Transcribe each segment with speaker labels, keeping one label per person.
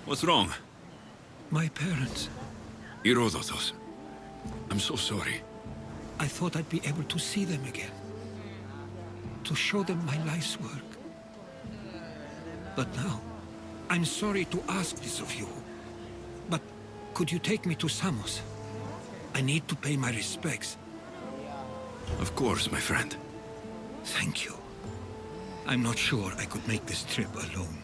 Speaker 1: What's wrong?
Speaker 2: My parents.
Speaker 1: Herodotos. I'm so sorry.
Speaker 2: I thought I'd be able to see them again. To show them my life's work. But now, I'm sorry to ask this of you. But could you take me to Samos? I need to pay my respects.
Speaker 1: Of course, my friend.
Speaker 2: Thank you. I'm not sure I could make this trip alone.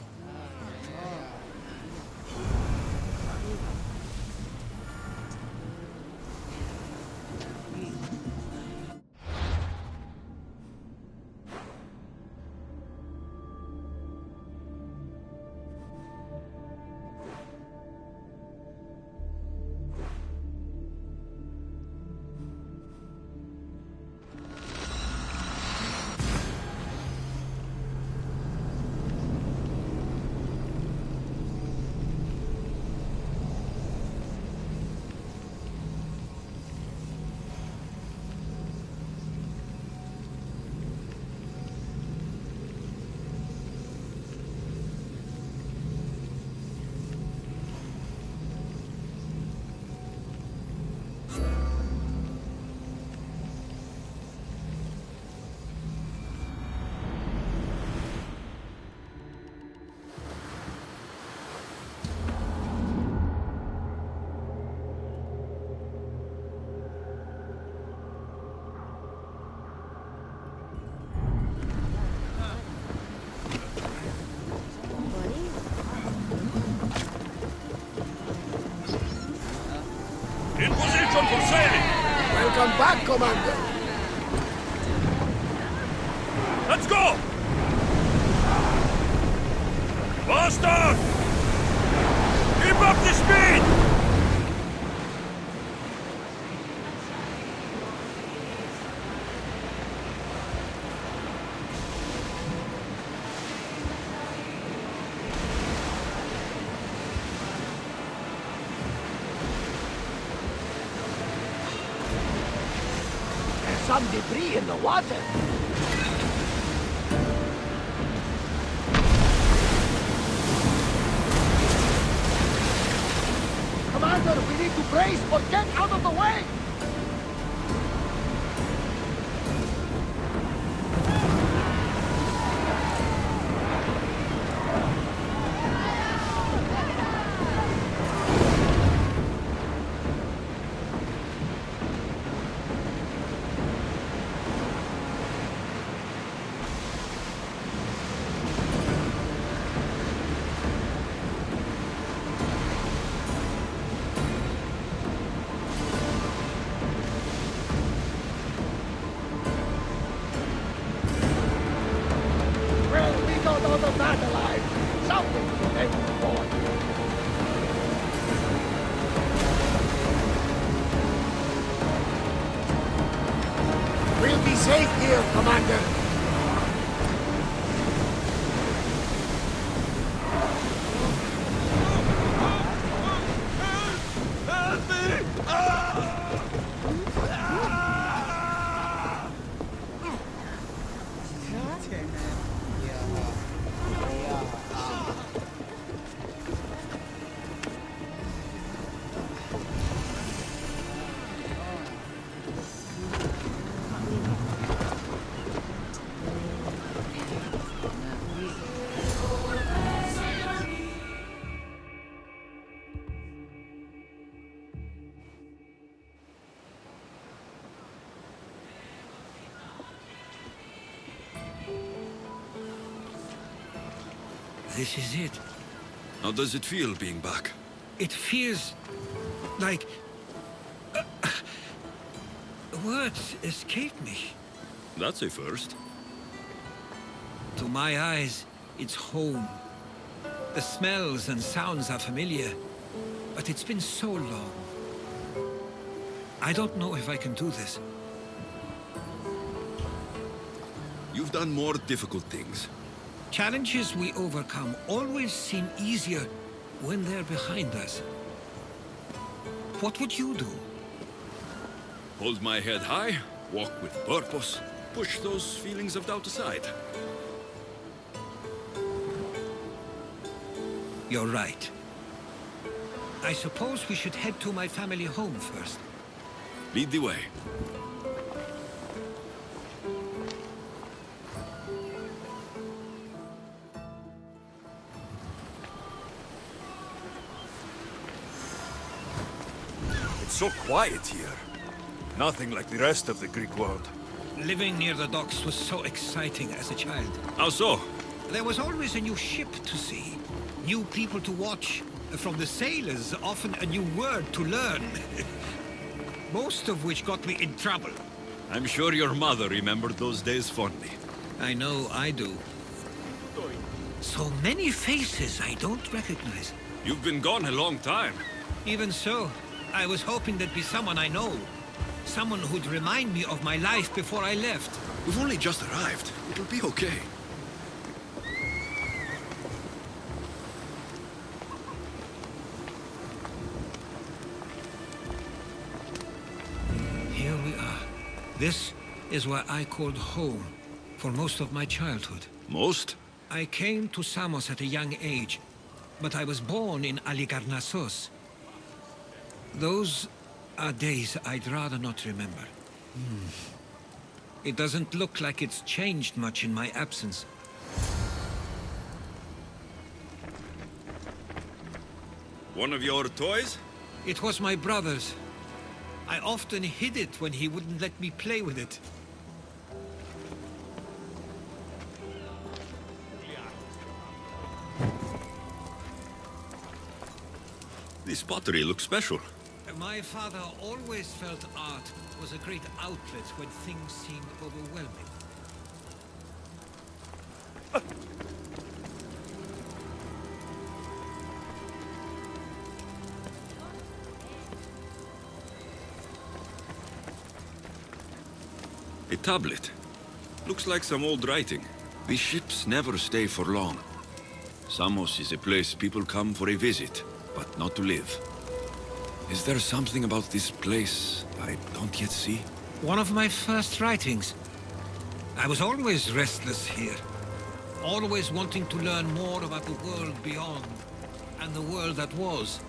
Speaker 1: In position for sailing!
Speaker 3: Welcome back, Commander!
Speaker 1: Let's go! Faster! Keep up the speed!
Speaker 3: There's some debris in the water. Commander, we need to brace or get out of the way! Got out of that alive. Something to prevent the boy. We'll be safe here, Commander.
Speaker 1: Help me!
Speaker 2: This is it.
Speaker 1: How does it feel being back?
Speaker 2: It feels like... words escape me.
Speaker 1: That's a first.
Speaker 2: To my eyes, it's home. The smells and sounds are familiar, but it's been so long. I don't know if I can do this.
Speaker 1: You've done more difficult things.
Speaker 2: Challenges we overcome always seem easier when they're behind us. What would you do?
Speaker 1: Hold my head high, walk with purpose, push those feelings of doubt aside.
Speaker 2: You're right. I suppose we should head to my family home first.
Speaker 1: Lead the way.
Speaker 4: It's so quiet here. Nothing like the rest of the Greek world.
Speaker 2: Living near the docks was so exciting as a child.
Speaker 1: How so?
Speaker 2: There was always a new ship to see, new people to watch. From the sailors, often a new word to learn. Most of which got me in trouble.
Speaker 1: I'm sure your mother remembered those days fondly.
Speaker 2: I know I do. So many faces I don't recognize.
Speaker 1: You've been gone a long time.
Speaker 2: Even so, I was hoping there'd be someone I know. Someone who'd remind me of my life before I left.
Speaker 1: We've only just arrived. It'll be okay.
Speaker 2: Here we are. This is where I called home for most of my childhood.
Speaker 1: Most?
Speaker 2: I came to Samos at a young age, but I was born in Aligarnassos. Those are days I'd rather not remember. It doesn't look like it's changed much in my absence.
Speaker 1: One of your toys?
Speaker 2: It was my brother's. I often hid it when he wouldn't let me play with it.
Speaker 1: This pottery looks special.
Speaker 2: My father always felt art was a great outlet when things seemed overwhelming.
Speaker 1: A tablet. Looks like some old writing. These ships never stay for long. Samos is a place people come for a visit, but not to live. Is there something about this place I don't yet see?
Speaker 2: One of my first writings. I was always restless here. Always wanting to learn more about the world beyond, and the world that was.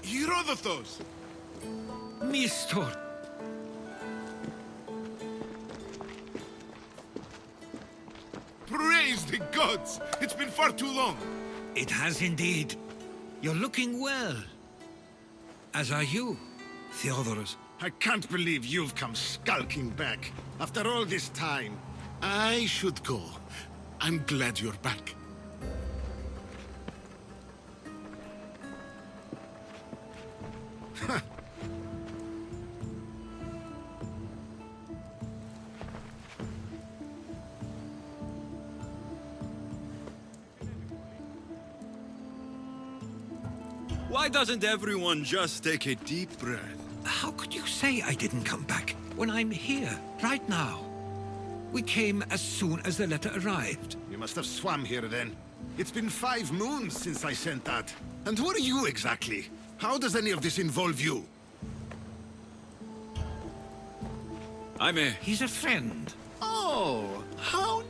Speaker 5: Herodotos!
Speaker 2: Mistor!
Speaker 5: Praise the gods! It's been far too long.
Speaker 2: It has indeed. You're looking well. As are you, Theodoros.
Speaker 5: I can't believe you've come skulking back. After all this time, I should go. I'm glad you're back.
Speaker 1: Why doesn't everyone just take a deep breath?
Speaker 2: How could you say I didn't come back when I'm here, right now? We came as soon as the letter arrived.
Speaker 5: You must have swam here then. It's been 5 moons since I sent that. And who are you exactly? How does any of this involve you?
Speaker 2: He's a friend.
Speaker 5: Oh, how...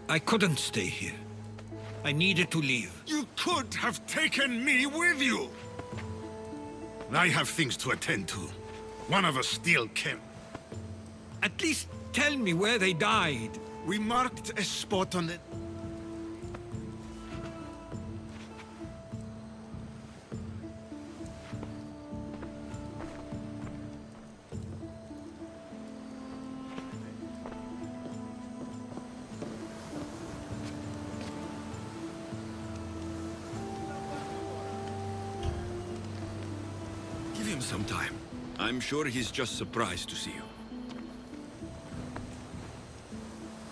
Speaker 2: I couldn't stay here. I needed to leave.
Speaker 5: You could have taken me with you! I have things to attend to. One of us still can.
Speaker 2: At least tell me where they died.
Speaker 5: We marked a spot on it.
Speaker 1: Give him some time. I'm sure he's just surprised to see you.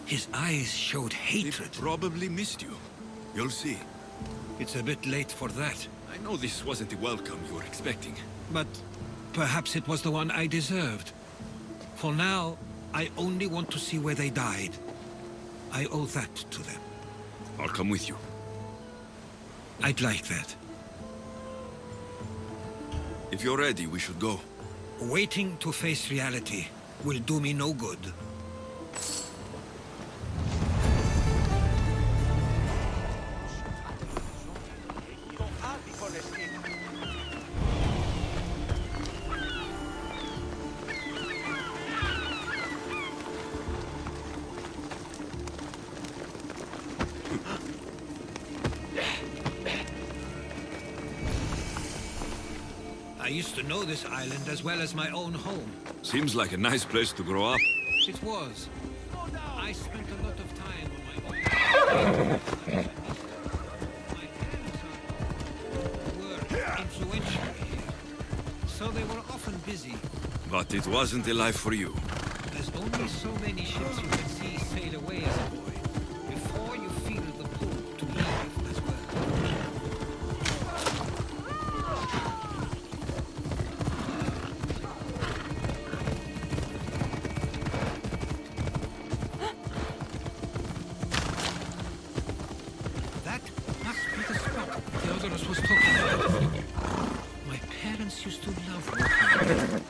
Speaker 2: His eyes showed
Speaker 1: He
Speaker 2: hatred.
Speaker 1: probably missed you. You'll see.
Speaker 2: It's a bit late for that.
Speaker 1: I know this wasn't the welcome you were expecting.
Speaker 2: But perhaps it was the one I deserved. For now, I only want to see where they died. I owe that to them.
Speaker 1: I'll come with you.
Speaker 2: I'd like that.
Speaker 1: If you're ready, we should go.
Speaker 2: Waiting to face reality will do me no good. I used to know this island as well as my own home.
Speaker 1: Seems like a nice place to grow up.
Speaker 2: It was. I spent a lot of time on my own. My parents were influential here, so they were often busy.
Speaker 1: But it wasn't a life for you.
Speaker 2: There's only so many ships you can see sail away as a boy, before you feel the pull to leave as well. That must be the spot Theodorus was talking about. My parents used to love walking there.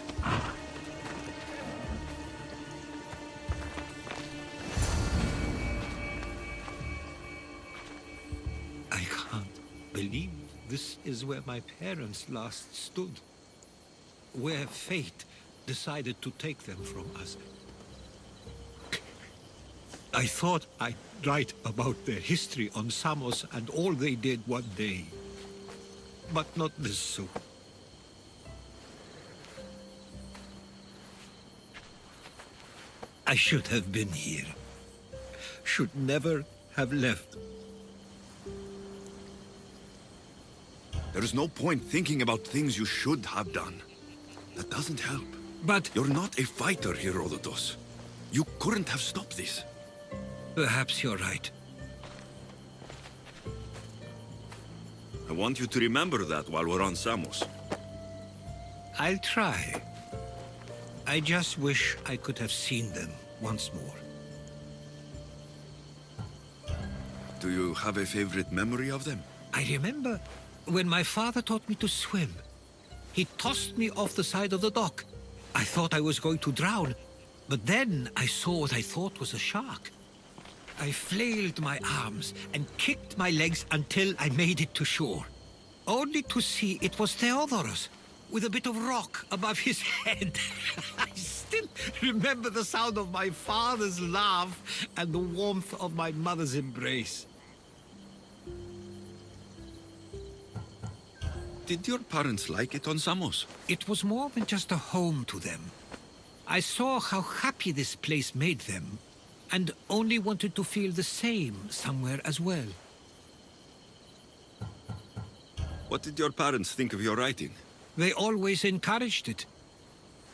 Speaker 2: I can't believe this is where my parents last stood. Where fate decided to take them from us. I thought I'd write about their history on Samos and all they did one day. But not this soon. I should have been here. Should never have left.
Speaker 1: There's no point thinking about things you should have done. That doesn't help.
Speaker 2: But
Speaker 1: You're not a fighter, Herodotus. You couldn't have stopped this.
Speaker 2: perhaps you're right.
Speaker 1: I want you to remember that while we're on Samos.
Speaker 2: I'll try. I just wish I could have seen them once more.
Speaker 1: Do you have a favorite memory of them?
Speaker 2: I remember when my father taught me to swim. He tossed me off the side of the dock. I thought I was going to drown, but then I saw what I thought was a shark. I flailed my arms and kicked my legs until I made it to shore, only to see it was Theodorus, with a bit of rock above his head. I still remember the sound of my father's laugh and the warmth of my mother's embrace.
Speaker 1: Did your parents like it on Samos?
Speaker 2: It was more than just a home to them. I saw how happy this place made them, and only wanted to feel the same somewhere as well.
Speaker 1: What did your parents think of your writing?
Speaker 2: They always encouraged it.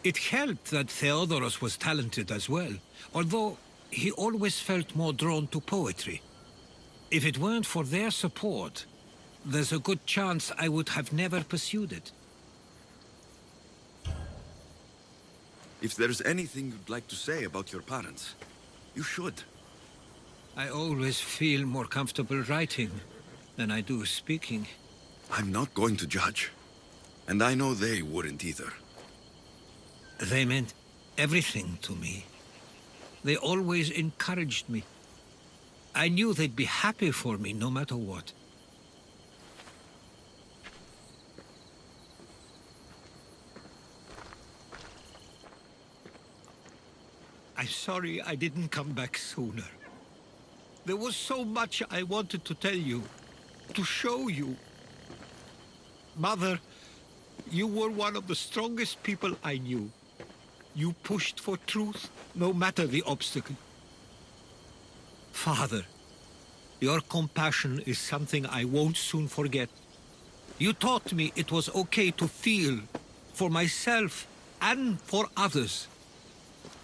Speaker 2: It helped that Theodorus was talented as well, although he always felt more drawn to poetry. If it weren't for their support, there's a good chance I would have never pursued it.
Speaker 1: If there's anything you'd like to say about your parents, you should.
Speaker 2: I always feel more comfortable writing than I do speaking.
Speaker 1: I'm not going to judge. And I know they wouldn't either.
Speaker 2: They meant everything to me. They always encouraged me. I knew they'd be happy for me no matter what. I'm sorry I didn't come back sooner. There was so much I wanted to tell you, to show you. Mother, you were one of the strongest people I knew. You pushed for truth, no matter the obstacle. Father, your compassion is something I won't soon forget. You taught me it was okay to feel, for myself and for others.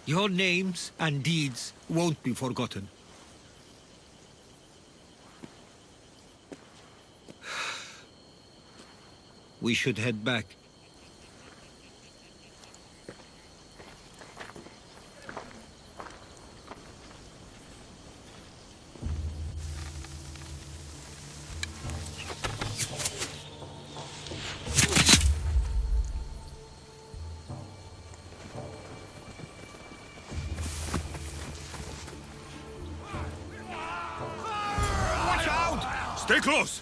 Speaker 2: Your names and deeds won't be forgotten. We should head back.
Speaker 4: Stay close!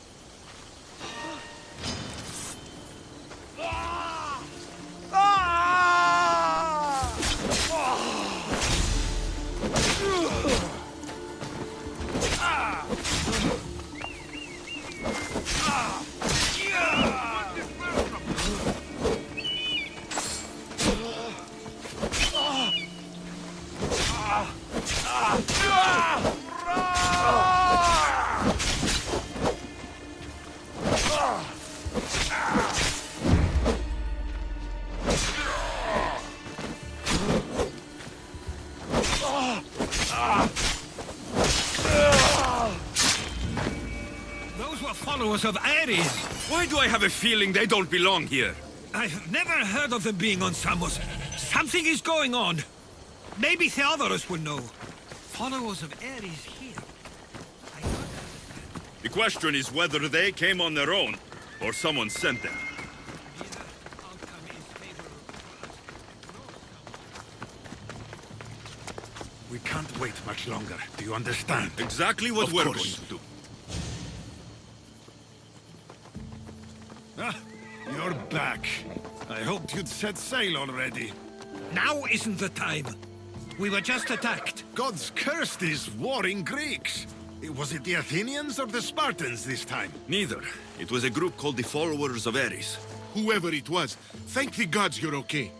Speaker 2: Those were followers of Ares.
Speaker 1: Why do I have a feeling they don't belong here?
Speaker 2: I've never heard of them being on Samos. Something is going on. Maybe Theodorus will know. Followers of Ares here. I don't understand.
Speaker 1: The question is whether they came on their own, or someone sent them.
Speaker 2: Neither outcome is favorable to us.
Speaker 5: We can't wait much longer. Do you understand?
Speaker 1: Exactly what
Speaker 5: Of
Speaker 1: we're going
Speaker 5: course.
Speaker 1: to do.
Speaker 5: Ah, you're back. I hoped you'd set sail already.
Speaker 2: Now isn't the time. We were just attacked.
Speaker 5: Gods cursed these warring Greeks. Was it the Athenians or the Spartans this time?
Speaker 1: Neither. It was a group called the Followers of Ares.
Speaker 6: Whoever it was, thank the gods you're okay.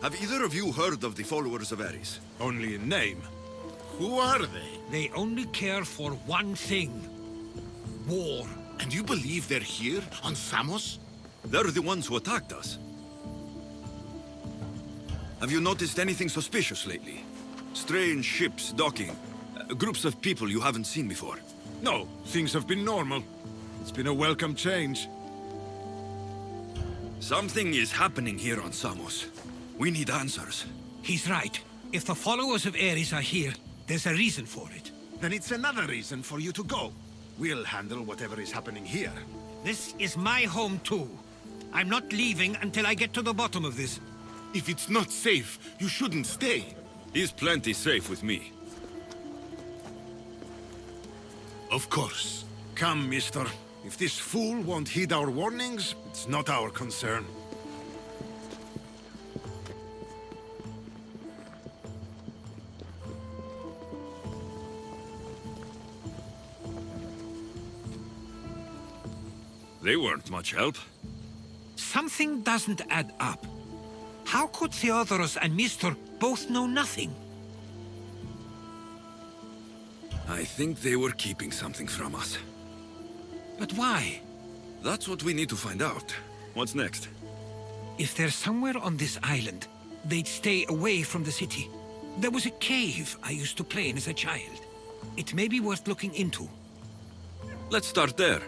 Speaker 1: Have either of you heard of the Followers of Ares?
Speaker 5: Only in name. Who are they?
Speaker 2: They only care for one thing. War.
Speaker 6: And you believe they're here, on Samos?
Speaker 1: They're the ones who attacked us. Have you noticed anything suspicious lately? Strange ships docking, groups of people you haven't seen before.
Speaker 5: No, things have been normal. It's been a welcome change.
Speaker 1: Something is happening here on Samos. We need answers.
Speaker 2: He's right. If the followers of Ares are here, there's a reason for it.
Speaker 5: Then it's another reason for you to go. We'll handle whatever is happening here.
Speaker 2: This is my home too. I'm not leaving until I get to the bottom of this.
Speaker 6: If it's not safe, you shouldn't stay.
Speaker 1: He's plenty safe with me.
Speaker 6: Of course.
Speaker 5: Come, mister. If this fool won't heed our warnings, it's not our concern.
Speaker 1: They weren't much help.
Speaker 2: Something doesn't add up. How could Theodorus and Mystor both know nothing?
Speaker 1: I think they were keeping something from us.
Speaker 2: But why?
Speaker 1: That's what we need to find out. What's next?
Speaker 2: If they're somewhere on this island, they'd stay away from the city. There was a cave I used to play in as a child. It may be worth looking into.
Speaker 1: Let's start there.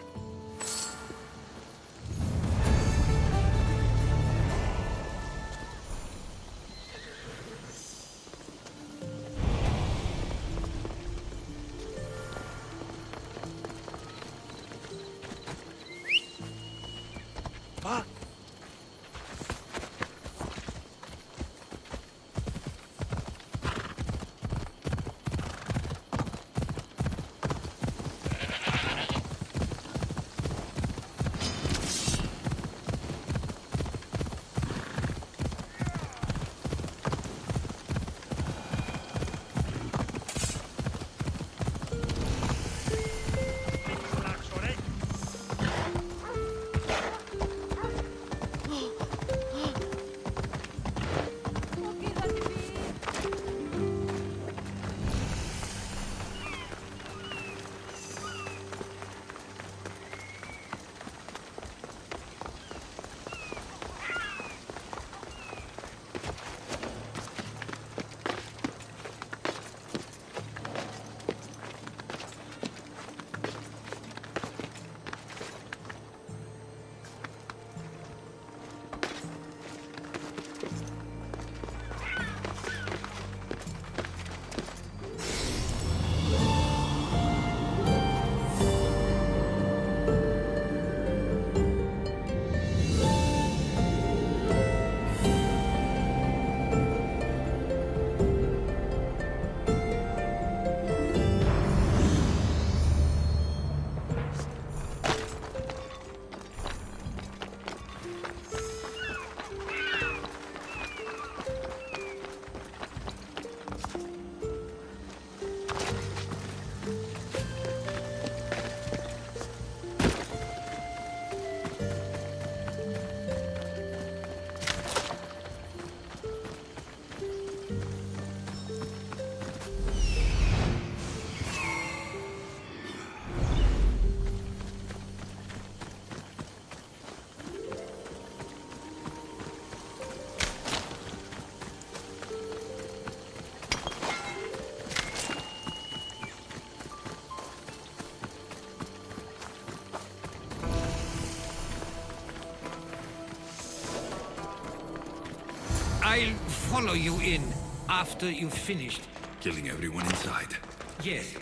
Speaker 2: I'll follow you in after you've finished.
Speaker 1: Killing everyone inside.
Speaker 2: Yes,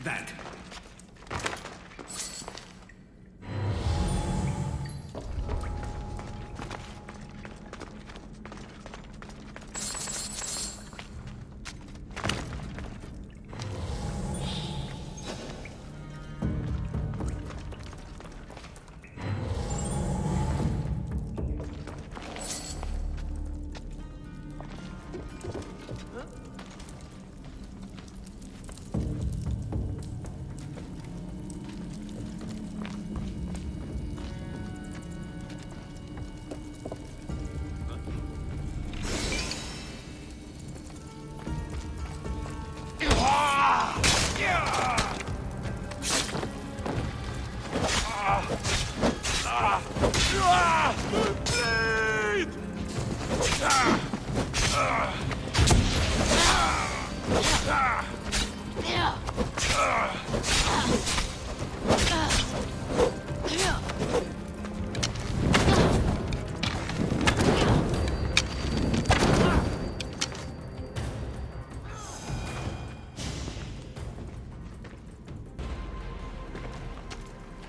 Speaker 2: that.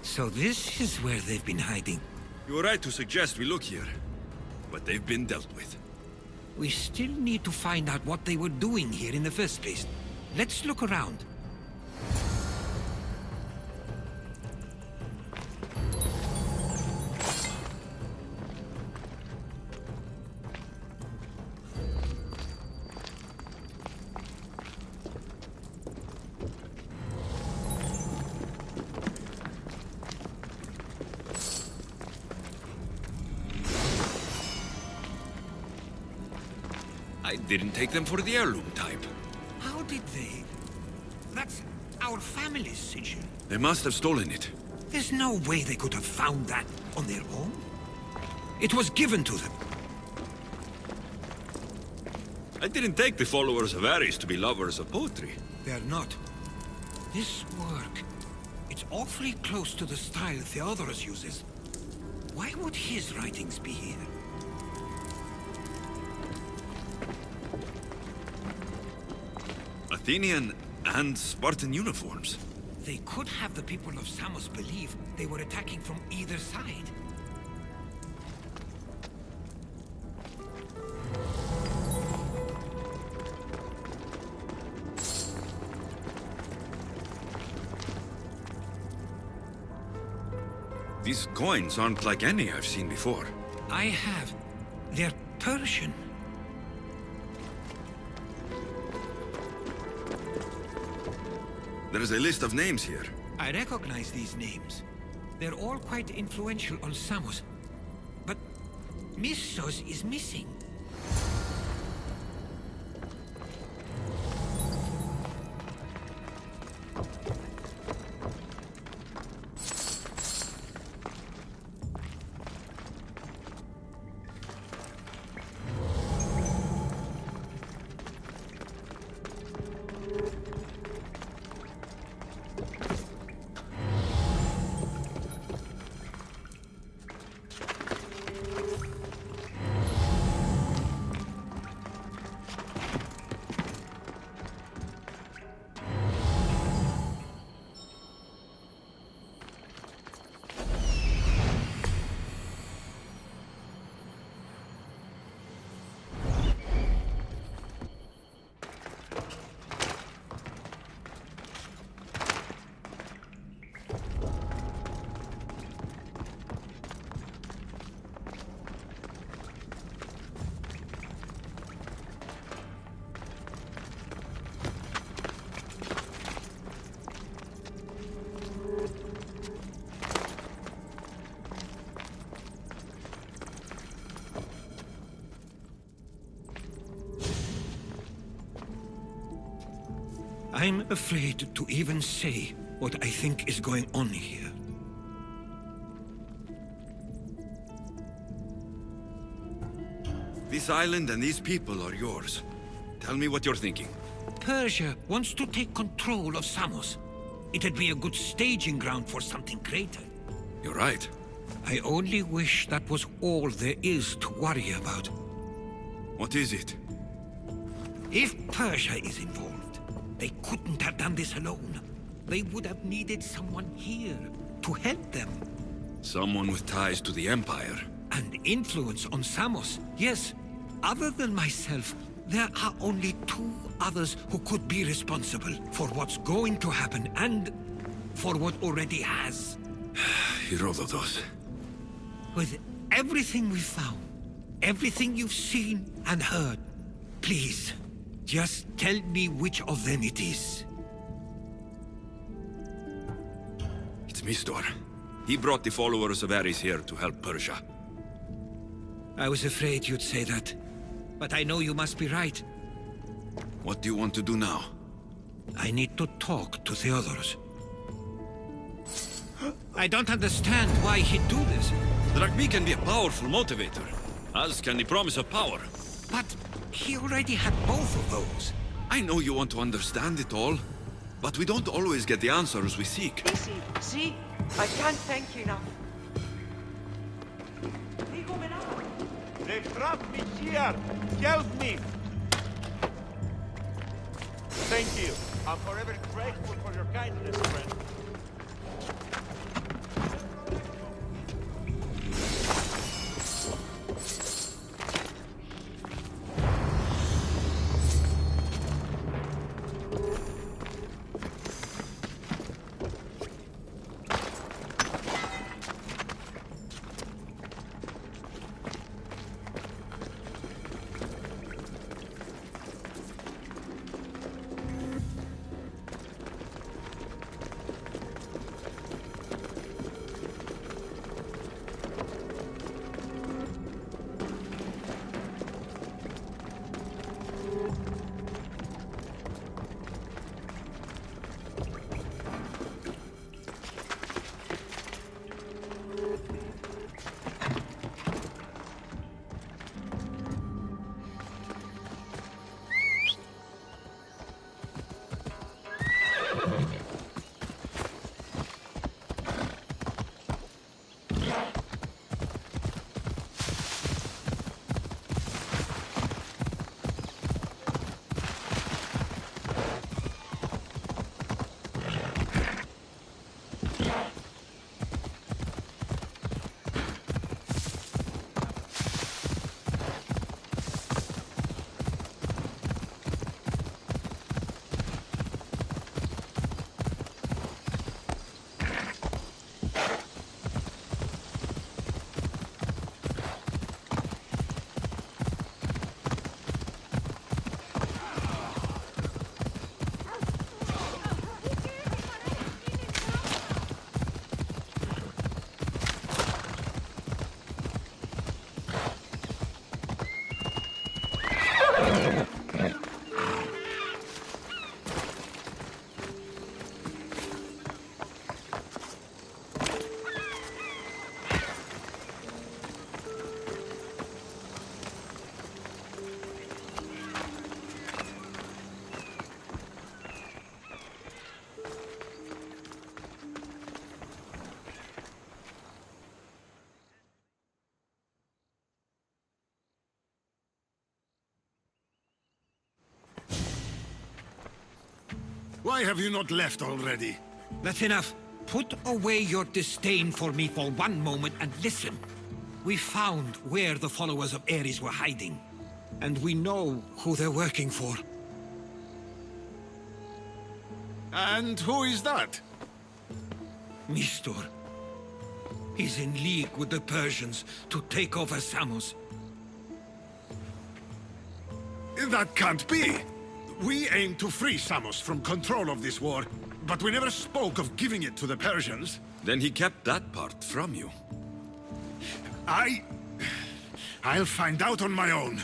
Speaker 2: So this is where they've been hiding.
Speaker 1: You were right to suggest we look here. But they've been dealt with.
Speaker 2: We still need to find out what they were doing here in the first place. Let's look around.
Speaker 1: I didn't take them for the heirloom type.
Speaker 2: How did they? That's our family's sigil.
Speaker 1: They must have stolen it.
Speaker 2: There's no way they could have found that on their own. It was given to them.
Speaker 1: I didn't take the followers of Ares to be lovers of poetry.
Speaker 2: They're not. This work, it's awfully close to the style Theodorus uses. Why would his writings be here?
Speaker 1: Athenian and Spartan uniforms.
Speaker 2: They could have the people of Samos believe they were attacking from either side.
Speaker 1: These coins aren't like any I've seen before.
Speaker 2: I have. They're Persian.
Speaker 1: There's a list of names here.
Speaker 2: I recognize these names. They're all quite influential on Samos. But Missos is missing. I'm afraid to even say what I think is going on here.
Speaker 1: This island and these people are yours. Tell me what you're thinking.
Speaker 2: Persia wants to take control of Samos. It'd be a good staging ground for something greater.
Speaker 1: You're right.
Speaker 2: I only wish that was all there is to worry about.
Speaker 1: What is it?
Speaker 2: If Persia is involved, they couldn't have done this alone. They would have needed someone here to help them.
Speaker 1: Someone with ties to the Empire.
Speaker 2: And influence on Samos, yes. Other than myself, there are only two others who could be responsible for what's going to happen and for what already has.
Speaker 1: Herodotus.
Speaker 2: With everything we've found, everything you've seen and heard, please, just tell me which of them it is.
Speaker 1: It's Mistor. He brought the followers of Ares here to help Persia.
Speaker 2: I was afraid you'd say that, but I know you must be right.
Speaker 1: What do you want to do now?
Speaker 2: I need to talk to Theodoros. I don't understand why he'd do this.
Speaker 1: Drachmi can be a powerful motivator, as can the promise of power.
Speaker 2: But he already had both of those.
Speaker 1: I know you want to understand it all, but we don't always get the answers we seek.
Speaker 7: Easy. See? I can't thank you enough.
Speaker 3: They trapped me here! Help me! Thank you. I'm forever grateful for your kindness, friend.
Speaker 5: Why have you not left already?
Speaker 2: That's enough. Put away your disdain for me for one moment and listen. We found where the followers of Ares were hiding. And we know who they're working for.
Speaker 5: And who is that?
Speaker 2: Mistor. He's in league with the Persians to take over Samos.
Speaker 5: That can't be! We aim to free Samos from control of this war, but we never spoke of giving it to the Persians.
Speaker 1: Then he kept that part from you.
Speaker 5: I'll find out on my own.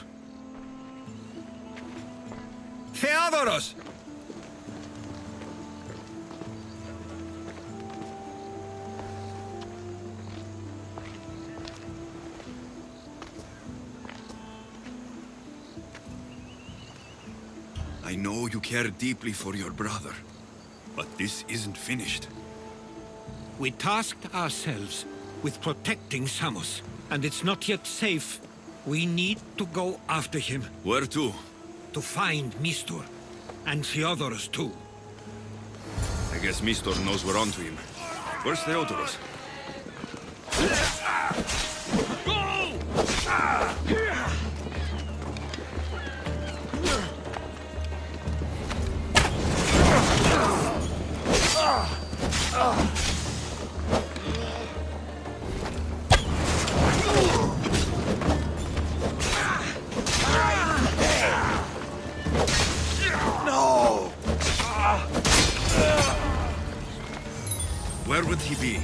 Speaker 2: Theodoros!
Speaker 1: I know you care deeply for your brother, but this isn't finished.
Speaker 2: We tasked ourselves with protecting Samos, and it's not yet safe We need to go after him,
Speaker 1: Where to?
Speaker 2: to find Mistor. And Theodorus too.
Speaker 1: I guess Mistor knows we're onto him. Where's Theodorus? Where would he be?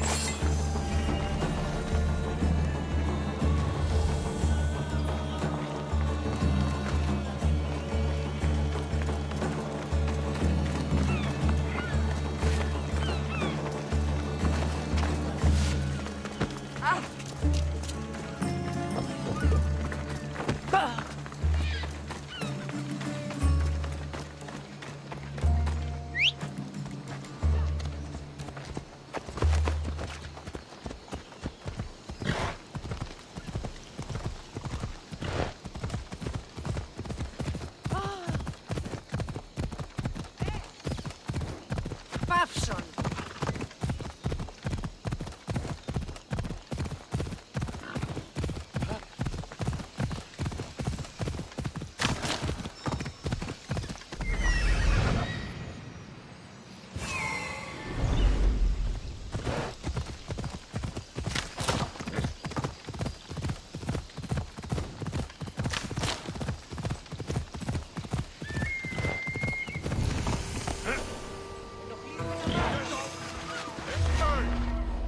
Speaker 7: Παύσον.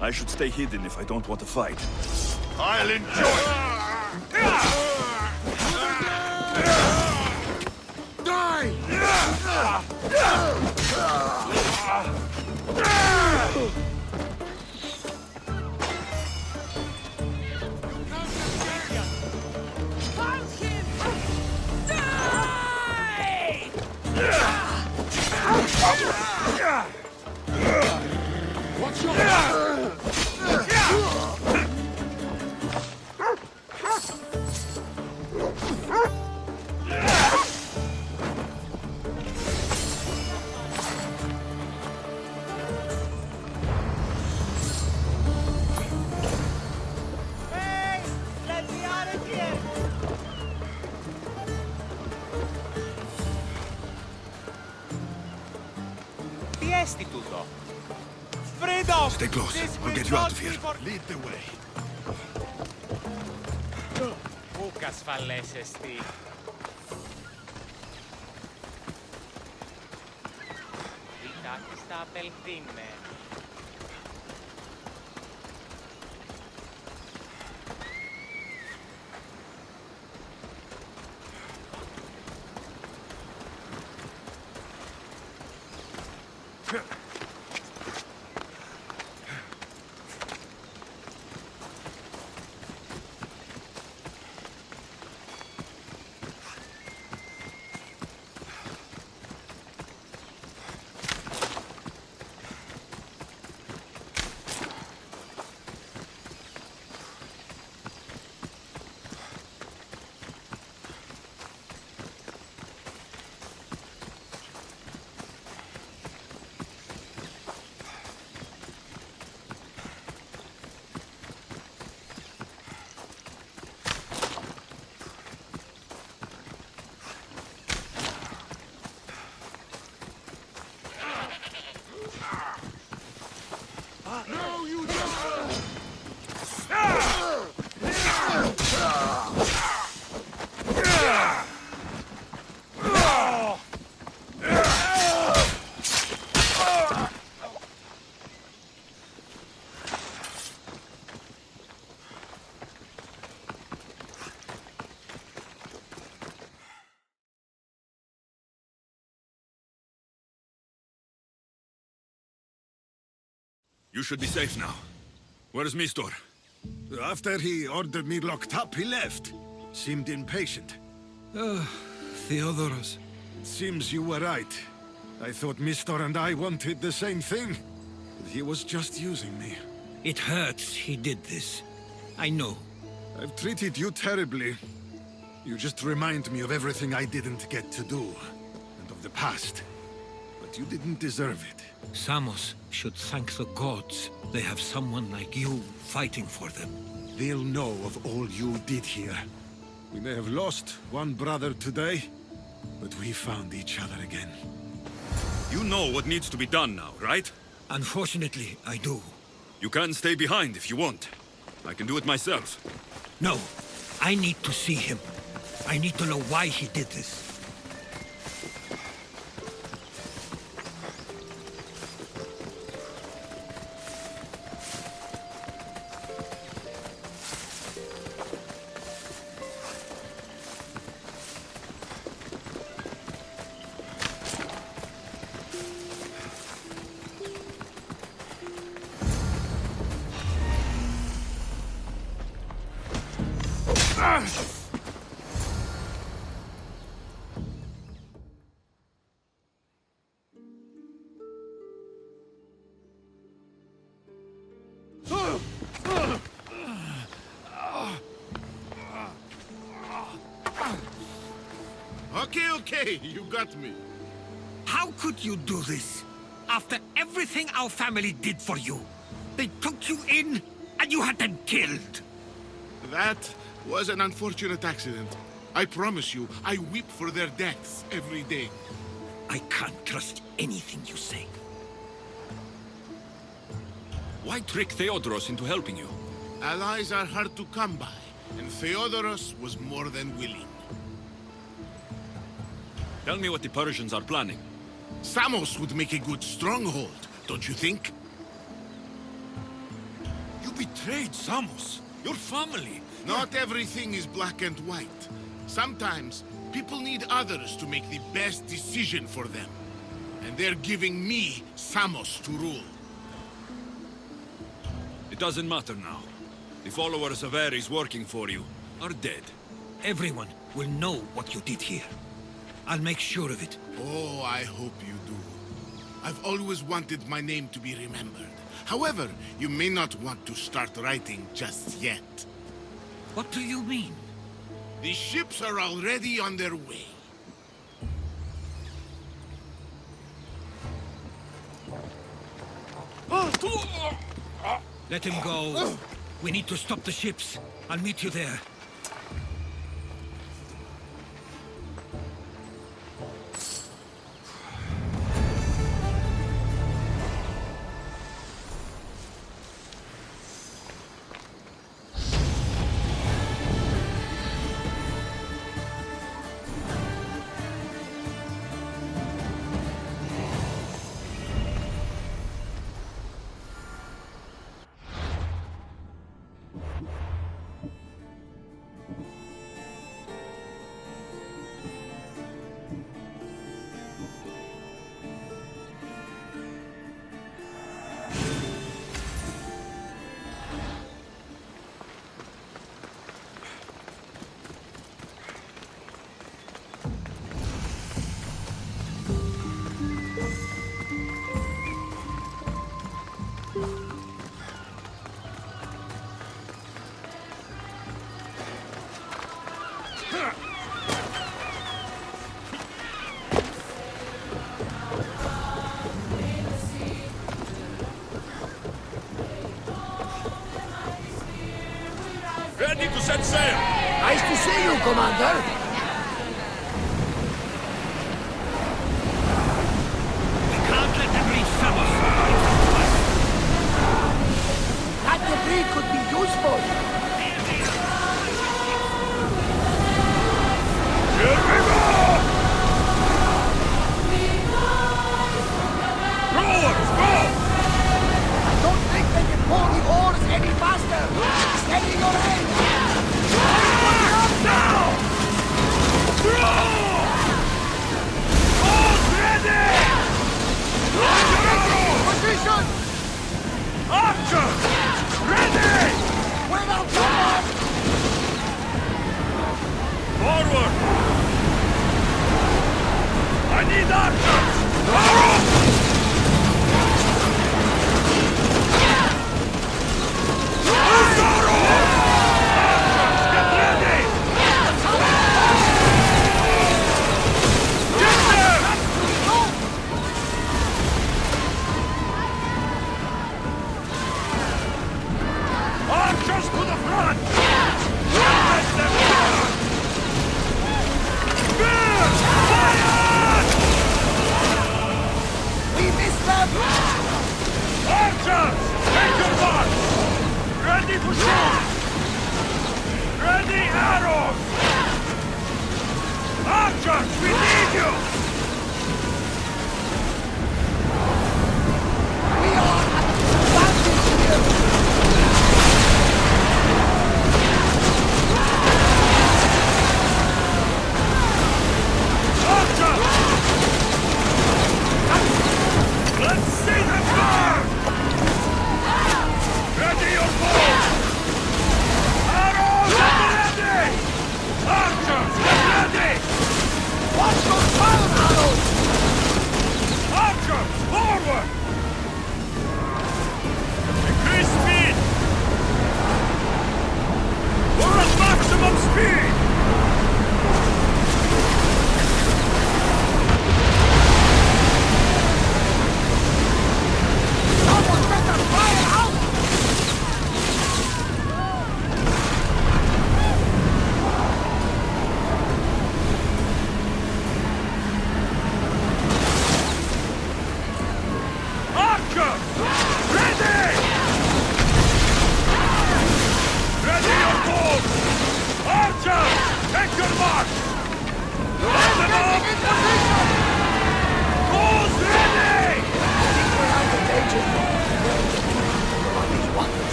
Speaker 4: I should stay hidden if I don't want to fight.
Speaker 6: I'll enjoy
Speaker 8: Τι έστι τούτο? Freedom!
Speaker 1: Stay close.
Speaker 8: This
Speaker 1: I'll
Speaker 8: will
Speaker 1: get you out
Speaker 8: not
Speaker 1: of
Speaker 8: be
Speaker 1: here.
Speaker 8: for-
Speaker 6: Lead the way.
Speaker 8: Ούκ ασφαλές εστί. Κοιτάξτε στα απελθύνε.
Speaker 1: You should be safe now. Where's Mistor?
Speaker 5: After he ordered me locked up, he left. Seemed impatient.
Speaker 2: Theodorus.
Speaker 5: Seems you were right. I thought Mistor and I wanted the same thing. But he was just using me.
Speaker 2: It hurts he did this. I know.
Speaker 5: I've treated you terribly. You just remind me of everything I didn't get to do, and of the past. But you didn't deserve it.
Speaker 2: Samos should thank the gods. They have someone like you fighting for them.
Speaker 5: They'll know of all you did here. We may have lost one brother today, but we found each other again.
Speaker 1: You know what needs to be done now, right?
Speaker 2: Unfortunately, I do.
Speaker 1: You can stay behind if you want. I can do it myself.
Speaker 2: No, I need to see him. I need to know why he did this.
Speaker 6: Okay, you got me.
Speaker 2: How could you do this? After everything our family did for you. They took you in, and you had them killed.
Speaker 6: That was an unfortunate accident. I promise you, I weep for their deaths every day.
Speaker 2: I can't trust anything you say.
Speaker 1: Why trick Theodoros into helping you?
Speaker 6: Allies are hard to come by, and Theodoros was more than willing.
Speaker 1: Tell me what the Persians are planning.
Speaker 6: Samos would make a good stronghold, don't you think?
Speaker 1: You betrayed Samos, your family.
Speaker 6: Not everything is black and white. Sometimes, people need others to make the best decision for them. And they're giving me Samos to rule.
Speaker 1: It doesn't matter now. The followers of Ares working for you are dead.
Speaker 2: Everyone will know what you did here. I'll make sure of it.
Speaker 6: Oh, I hope you do. I've always wanted my name to be remembered. However, you may not want to start writing just yet.
Speaker 2: What do you mean?
Speaker 6: The ships are already on their way.
Speaker 2: Let him go. We need to stop the ships. I'll meet you there.
Speaker 4: Ready to set sail!
Speaker 3: Nice to see you, Commander.
Speaker 2: We can't let them reach Samos.
Speaker 3: That debris could be useful.
Speaker 4: Here we go! Rowers, go!
Speaker 3: I don't think they can pull the oars any faster. Steady your aim.
Speaker 4: Now! Throw! All ready!
Speaker 3: Position.
Speaker 4: Archers! Ready!
Speaker 3: Wait out, someone.
Speaker 4: Forward! I need archers! Arrows! Archers, get ready!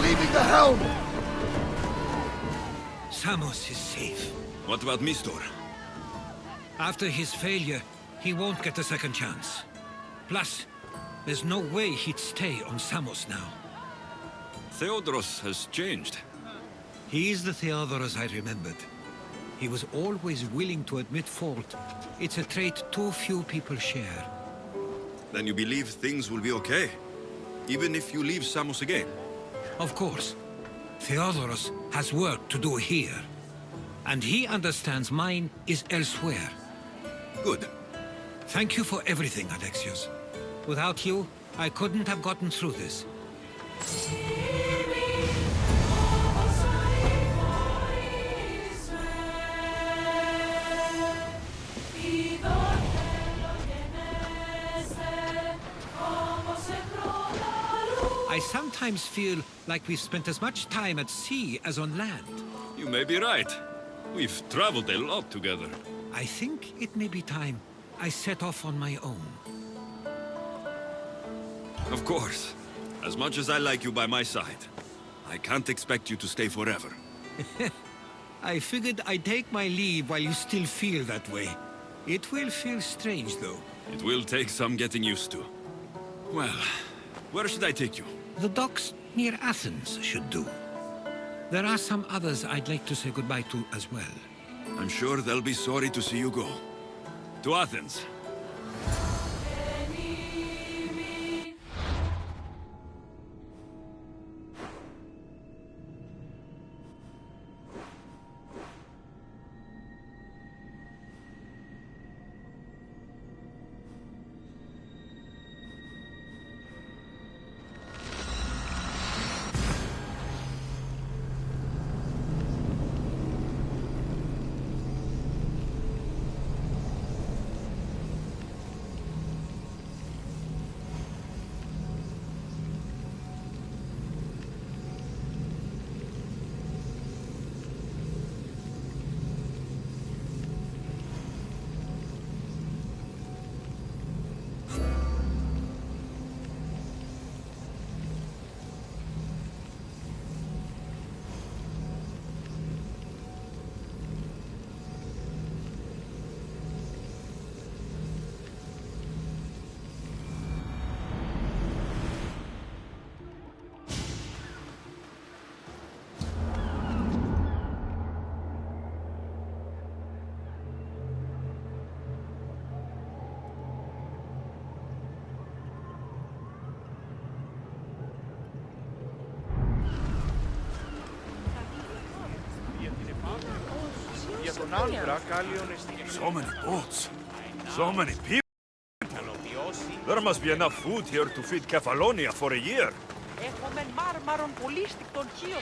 Speaker 3: leaving the helm!
Speaker 2: Samos is safe.
Speaker 1: What about Mistor?
Speaker 2: After his failure, he won't get a second chance. Plus, there's no way he'd stay on Samos now.
Speaker 1: Theodoros has changed.
Speaker 2: He is the Theodoros I remembered. He was always willing to admit fault. It's a trait too few people share.
Speaker 1: Then you believe things will be okay? Even if you leave Samos again?
Speaker 2: Of course. Theodoros has work to do here. And he understands mine is elsewhere.
Speaker 1: Good.
Speaker 2: Thank you for everything, Alexios. Without you, I couldn't have gotten through this. I sometimes feel like we've spent as much time at sea as on land.
Speaker 1: You may be right. We've traveled a lot together.
Speaker 2: I think it may be time I set off on my own.
Speaker 1: Of course. As much as I like you by my side, I can't expect you to stay forever.
Speaker 2: I figured I'd take my leave while you still feel that way. It will feel strange, though.
Speaker 1: It will take some getting used to. Well, where should I take you?
Speaker 2: The docks near Athens should do. There are some others I'd like to say goodbye to as well.
Speaker 1: I'm sure they'll be sorry to see you go. To Athens.
Speaker 4: So many boats. So many people. There must be enough food here to feed Kefalonia for a year.
Speaker 7: Έχουμε μάρμαρον πολύ στικτον χίωτον.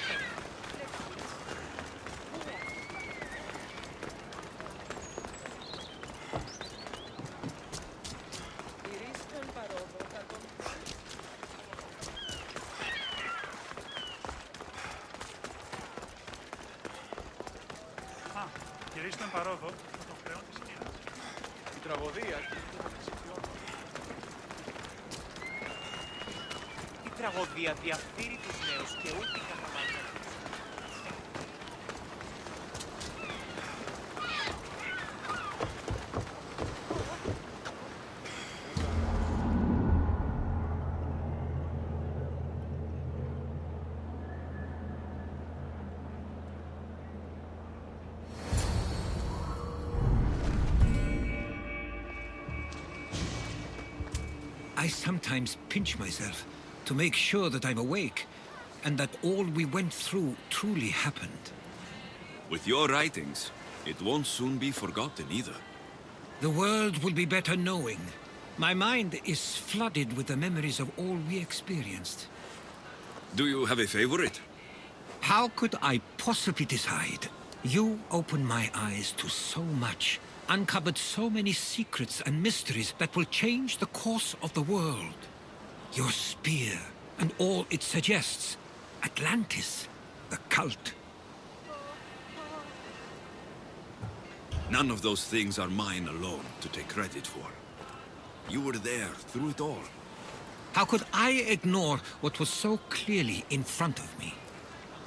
Speaker 9: Κυρίστον παρόδο των χρεών της Κίνας.
Speaker 8: Η τραγωδία Η τραγωδία διαφθείρει τους νέους και ούτε καταμάλια.
Speaker 2: I sometimes pinch myself to make sure that I'm awake and that all we went through truly happened.
Speaker 1: With your writings, it won't soon be forgotten either.
Speaker 2: The world will be better knowing. My mind is flooded with the memories of all we experienced.
Speaker 1: Do you have a favorite?
Speaker 2: How could I possibly decide? You opened my eyes to so much, uncovered so many secrets and mysteries that will change the course of the world. Your spear and all it suggests. Atlantis, the cult.
Speaker 1: None of those things are mine alone to take credit for. You were there through it all.
Speaker 2: How could I ignore what was so clearly in front of me?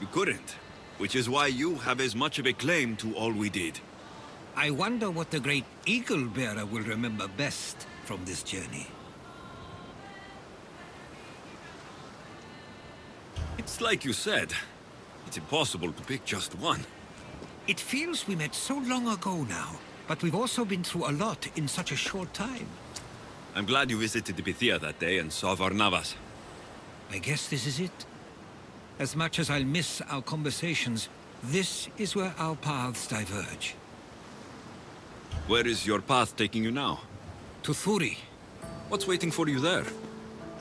Speaker 1: You couldn't, which is why you have as much of a claim to all we did.
Speaker 2: I wonder what the great Eagle Bearer will remember best from this journey.
Speaker 1: It's like you said. It's impossible to pick just one.
Speaker 2: It feels we met so long ago now, but we've also been through a lot in such a short time.
Speaker 1: I'm glad you visited the Pythia that day and saw Varnavas.
Speaker 2: I guess this is it. As much as I'll miss our conversations, this is where our paths diverge.
Speaker 1: Where is your path taking you now?
Speaker 2: To Thuri.
Speaker 1: What's waiting for you there?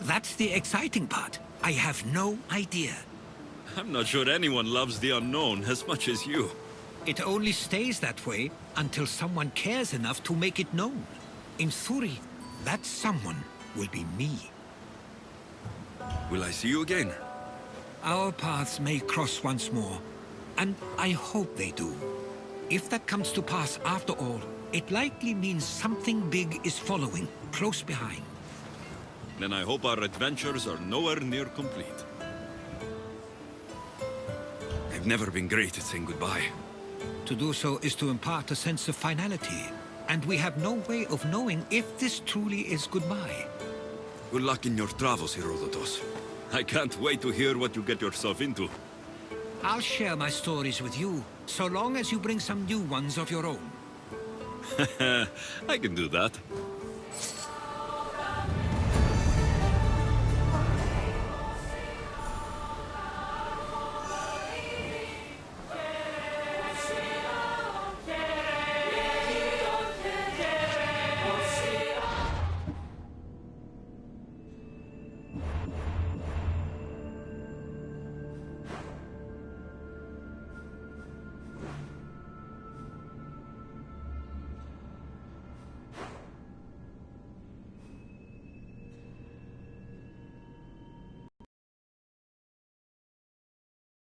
Speaker 2: That's the exciting part. I have no idea.
Speaker 1: I'm not sure anyone loves the unknown as much as you.
Speaker 2: It only stays that way until someone cares enough to make it known. In Thuri, that someone will be me.
Speaker 1: Will I see you again?
Speaker 2: Our paths may cross once more, and I hope they do. If that comes to pass after all, it likely means something big is following, close behind.
Speaker 1: Then I hope our adventures are nowhere near complete. I've never been great at saying goodbye.
Speaker 2: To do so is to impart a sense of finality, and we have no way of knowing if this truly is goodbye.
Speaker 1: Good luck in your travels, Herodotus. I can't wait to hear what you get yourself into.
Speaker 2: I'll share my stories with you, so long as you bring some new ones of your own.
Speaker 1: I can do that.